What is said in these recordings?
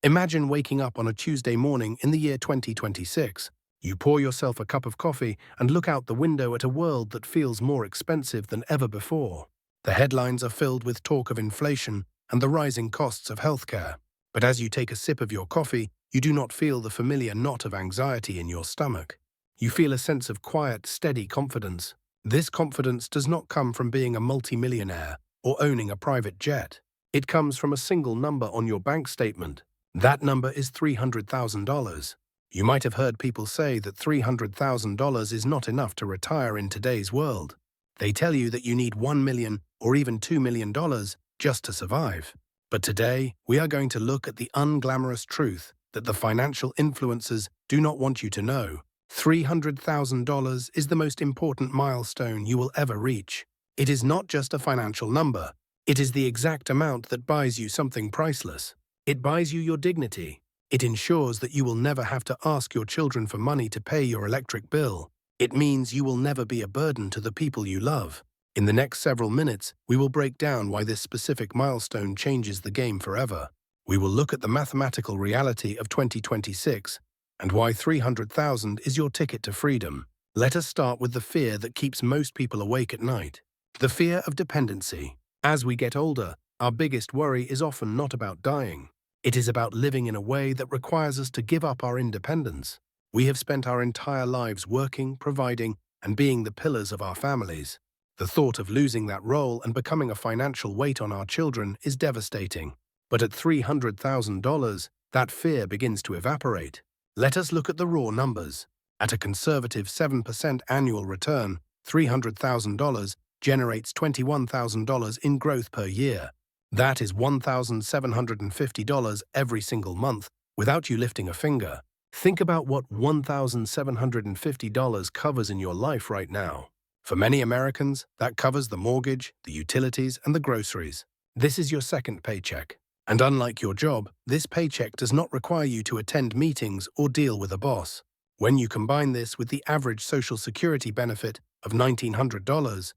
Imagine waking up on a Tuesday morning in the year 2026. You pour yourself a cup of coffee and look out the window at a world that feels more expensive than ever before. The headlines are filled with talk of inflation and the rising costs of healthcare. But as you take a sip of your coffee, you do not feel the familiar knot of anxiety in your stomach. You feel a sense of quiet, steady confidence. This confidence does not come from being a multimillionaire or owning a private jet. It comes from a single number on your bank statement. That number is $300,000. You might have heard people say that $300,000 is not enough to retire in today's world. They tell you that you need $1 million or even $2 million just to survive. But today, we are going to look at the unglamorous truth that the financial influencers do not want you to know. $300,000 is the most important milestone you will ever reach. It is not just a financial number. It is the exact amount that buys you something priceless. It buys you your dignity. It ensures that you will never have to ask your children for money to pay your electric bill. It means you will never be a burden to the people you love. In the next several minutes, we will break down why this specific milestone changes the game forever. We will look at the mathematical reality of 2026 and why 300,000 is your ticket to freedom. Let us start with the fear that keeps most people awake at night. The fear of dependency. As we get older, our biggest worry is often not about dying. It is about living in a way that requires us to give up our independence. We have spent our entire lives working, providing, and being the pillars of our families. The thought of losing that role and becoming a financial weight on our children is devastating. But at $300,000, that fear begins to evaporate. Let us look at the raw numbers. At a conservative 7% annual return, $300,000 generates $21,000 in growth per year. That is $1,750 every single month without you lifting a finger. Think about what $1,750 covers in your life right now. For many Americans, that covers the mortgage, the utilities, and the groceries. This is your second paycheck. And unlike your job, this paycheck does not require you to attend meetings or deal with a boss. When you combine this with the average Social Security benefit of $1,900,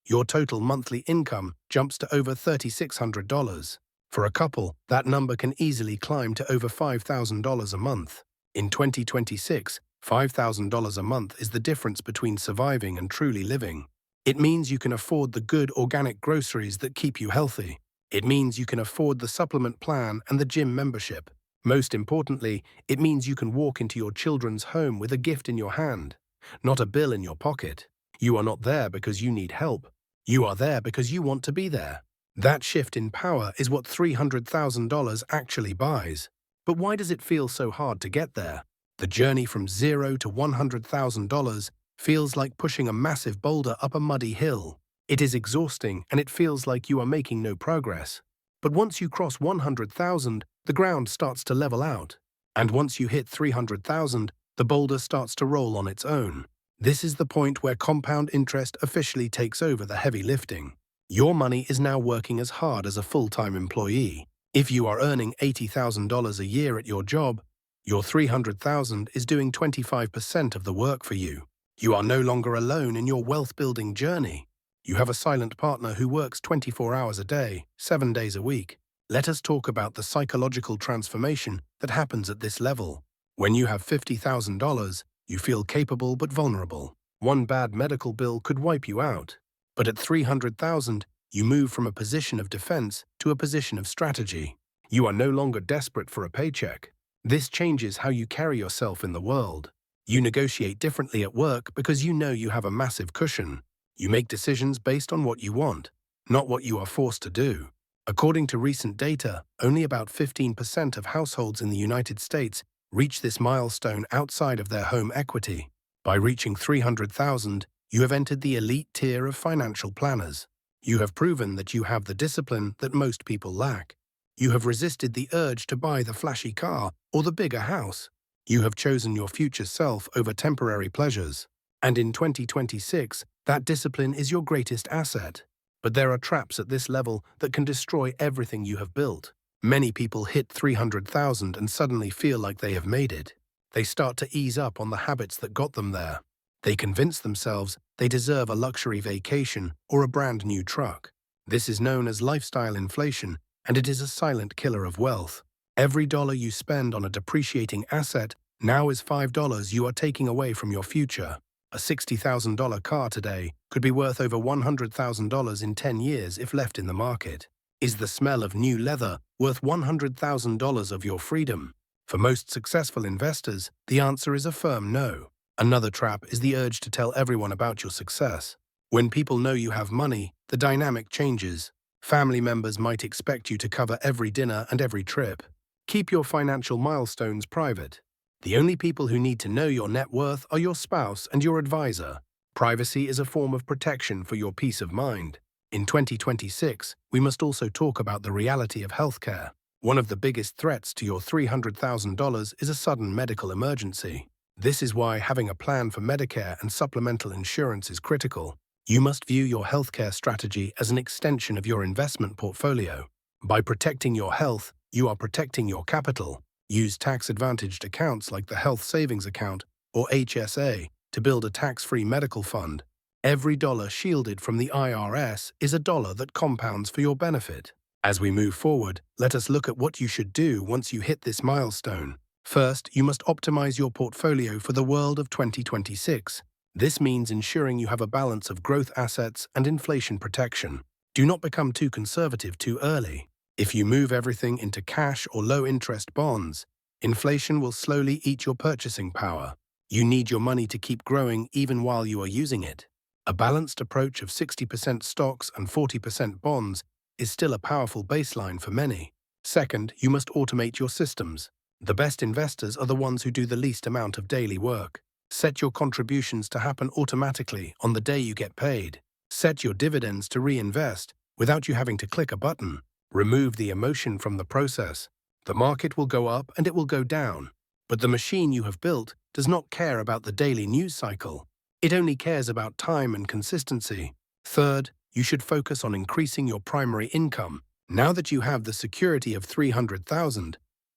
your total monthly income jumps to over $3,600. For a couple, that number can easily climb to over $5,000 a month. In 2026, $5,000 a month is the difference between surviving and truly living. It means you can afford the good organic groceries that keep you healthy. It means you can afford the supplement plan and the gym membership. Most importantly, it means you can walk into your children's home with a gift in your hand, not a bill in your pocket. You are not there because you need help. You are there because you want to be there. That shift in power is what $300,000 actually buys. But why does it feel so hard to get there? The journey from $0 to $100,000 feels like pushing a massive boulder up a muddy hill. It is exhausting and it feels like you are making no progress. But once you cross 100,000, the ground starts to level out. And once you hit 300,000, the boulder starts to roll on its own. This is the point where compound interest officially takes over the heavy lifting. Your money is now working as hard as a full-time employee. If you are earning $80,000 a year at your job, your $300,000 is doing 25% of the work for you. You are no longer alone in your wealth-building journey. You have a silent partner who works 24 hours a day, 7 days a week. Let us talk about the psychological transformation that happens at this level. When you have $50,000, you feel capable but vulnerable. One bad medical bill could wipe you out. But at $300,000, you move from a position of defense to a position of strategy. You are no longer desperate for a paycheck. This changes how you carry yourself in the world. You negotiate differently at work because you know you have a massive cushion. You make decisions based on what you want, not what you are forced to do. According to recent data, only about 15% of households in the United States reach this milestone outside of their home equity. By reaching 300,000, you have entered the elite tier of financial planners. You have proven that you have the discipline that most people lack. You have resisted the urge to buy the flashy car or the bigger house. You have chosen your future self over temporary pleasures. And in 2026, that discipline is your greatest asset. But there are traps at this level that can destroy everything you have built. Many people hit 300,000 and suddenly feel like they have made it. They start to ease up on the habits that got them there. They convince themselves they deserve a luxury vacation or a brand new truck. This is known as lifestyle inflation, and it is a silent killer of wealth. Every dollar you spend on a depreciating asset now is $5 you are taking away from your future. A $60,000 car today could be worth over $100,000 in 10 years if left in the market. Is the smell of new leather worth $100,000 of your freedom? For most successful investors, the answer is a firm no. Another trap is the urge to tell everyone about your success. When people know you have money, the dynamic changes. Family members might expect you to cover every dinner and every trip. Keep your financial milestones private. The only people who need to know your net worth are your spouse and your advisor. Privacy is a form of protection for your peace of mind. In 2026, we must also talk about the reality of healthcare. One of the biggest threats to your $300,000 is a sudden medical emergency. This is why having a plan for Medicare and supplemental insurance is critical. You must view your healthcare strategy as an extension of your investment portfolio. By protecting your health, you are protecting your capital. Use tax-advantaged accounts like the Health Savings Account, or HSA, to build a tax-free medical fund. Every dollar shielded from the IRS is a dollar that compounds for your benefit. As we move forward, let us look at what you should do once you hit this milestone. First, you must optimize your portfolio for the world of 2026. This means ensuring you have a balance of growth assets and inflation protection. Do not become too conservative too early. If you move everything into cash or low-interest bonds, inflation will slowly eat your purchasing power. You need your money to keep growing even while you are using it. A balanced approach of 60% stocks and 40% bonds is still a powerful baseline for many. Second, you must automate your systems. The best investors are the ones who do the least amount of daily work. Set your contributions to happen automatically on the day you get paid. Set your dividends to reinvest without you having to click a button. Remove the emotion from the process. The market will go up and it will go down, but the machine you have built does not care about the daily news cycle. It only cares about time and consistency. Third, you should focus on increasing your primary income. Now that you have the security of $300,000,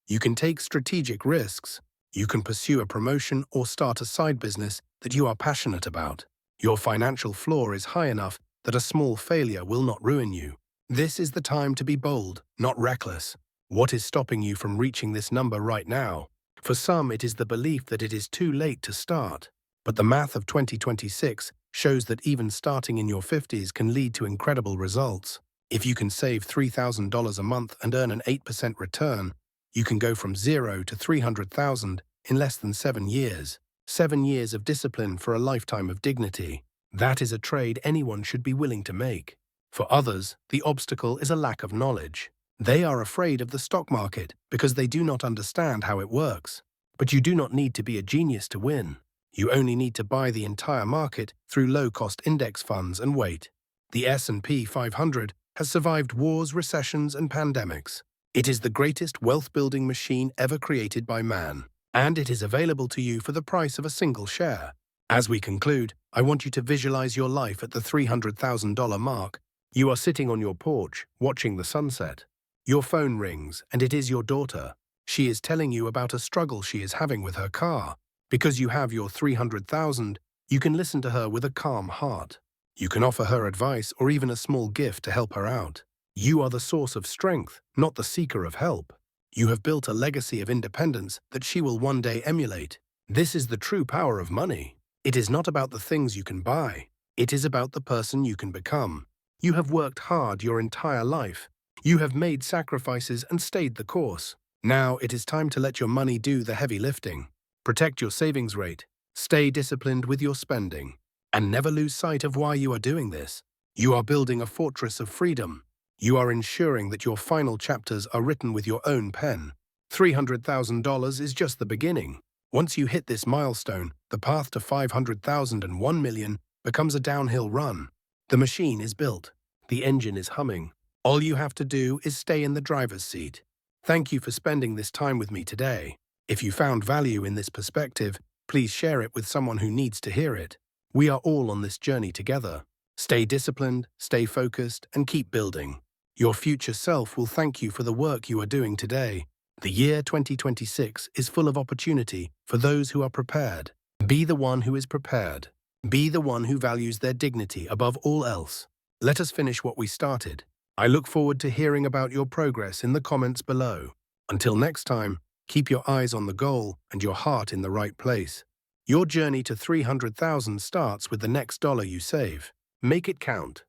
you can take strategic risks. You can pursue a promotion or start a side business that you are passionate about. Your financial floor is high enough that a small failure will not ruin you. This is the time to be bold, not reckless. What is stopping you from reaching this number right now? For some, it is the belief that it is too late to start. But the math of 2026 shows that even starting in your 50s can lead to incredible results. If you can save $3,000 a month and earn an 8% return, you can go from zero to $300,000 in less than 7 years. 7 years of discipline for a lifetime of dignity. That is a trade anyone should be willing to make. For others, the obstacle is a lack of knowledge. They are afraid of the stock market because they do not understand how it works. But you do not need to be a genius to win. You only need to buy the entire market through low-cost index funds and wait. The S&P 500 has survived wars, recessions, and pandemics. It is the greatest wealth-building machine ever created by man, and it is available to you for the price of a single share. As we conclude, I want you to visualize your life at the $300,000 mark. You are sitting on your porch, watching the sunset. Your phone rings, and it is your daughter. She is telling you about a struggle she is having with her car. Because you have your $300,000, you can listen to her with a calm heart. You can offer her advice or even a small gift to help her out. You are the source of strength, not the seeker of help. You have built a legacy of independence that she will one day emulate. This is the true power of money. It is not about the things you can buy. It is about the person you can become. You have worked hard your entire life. You have made sacrifices and stayed the course. Now it is time to let your money do the heavy lifting. Protect your savings rate, stay disciplined with your spending, and never lose sight of why you are doing this. You are building a fortress of freedom. You are ensuring that your final chapters are written with your own pen. $300,000 is just the beginning. Once you hit this milestone, the path to $500,000 and $1 million becomes a downhill run. The machine is built. The engine is humming. All you have to do is stay in the driver's seat. Thank you for spending this time with me today. If you found value in this perspective, please share it with someone who needs to hear it. We are all on this journey together. Stay disciplined, stay focused, and keep building. Your future self will thank you for the work you are doing today. The year 2026 is full of opportunity for those who are prepared. Be the one who is prepared. Be the one who values their dignity above all else. Let us finish what we started. I look forward to hearing about your progress in the comments below. Until next time, keep your eyes on the goal and your heart in the right place. Your journey to 300,000 starts with the next dollar you save. Make it count.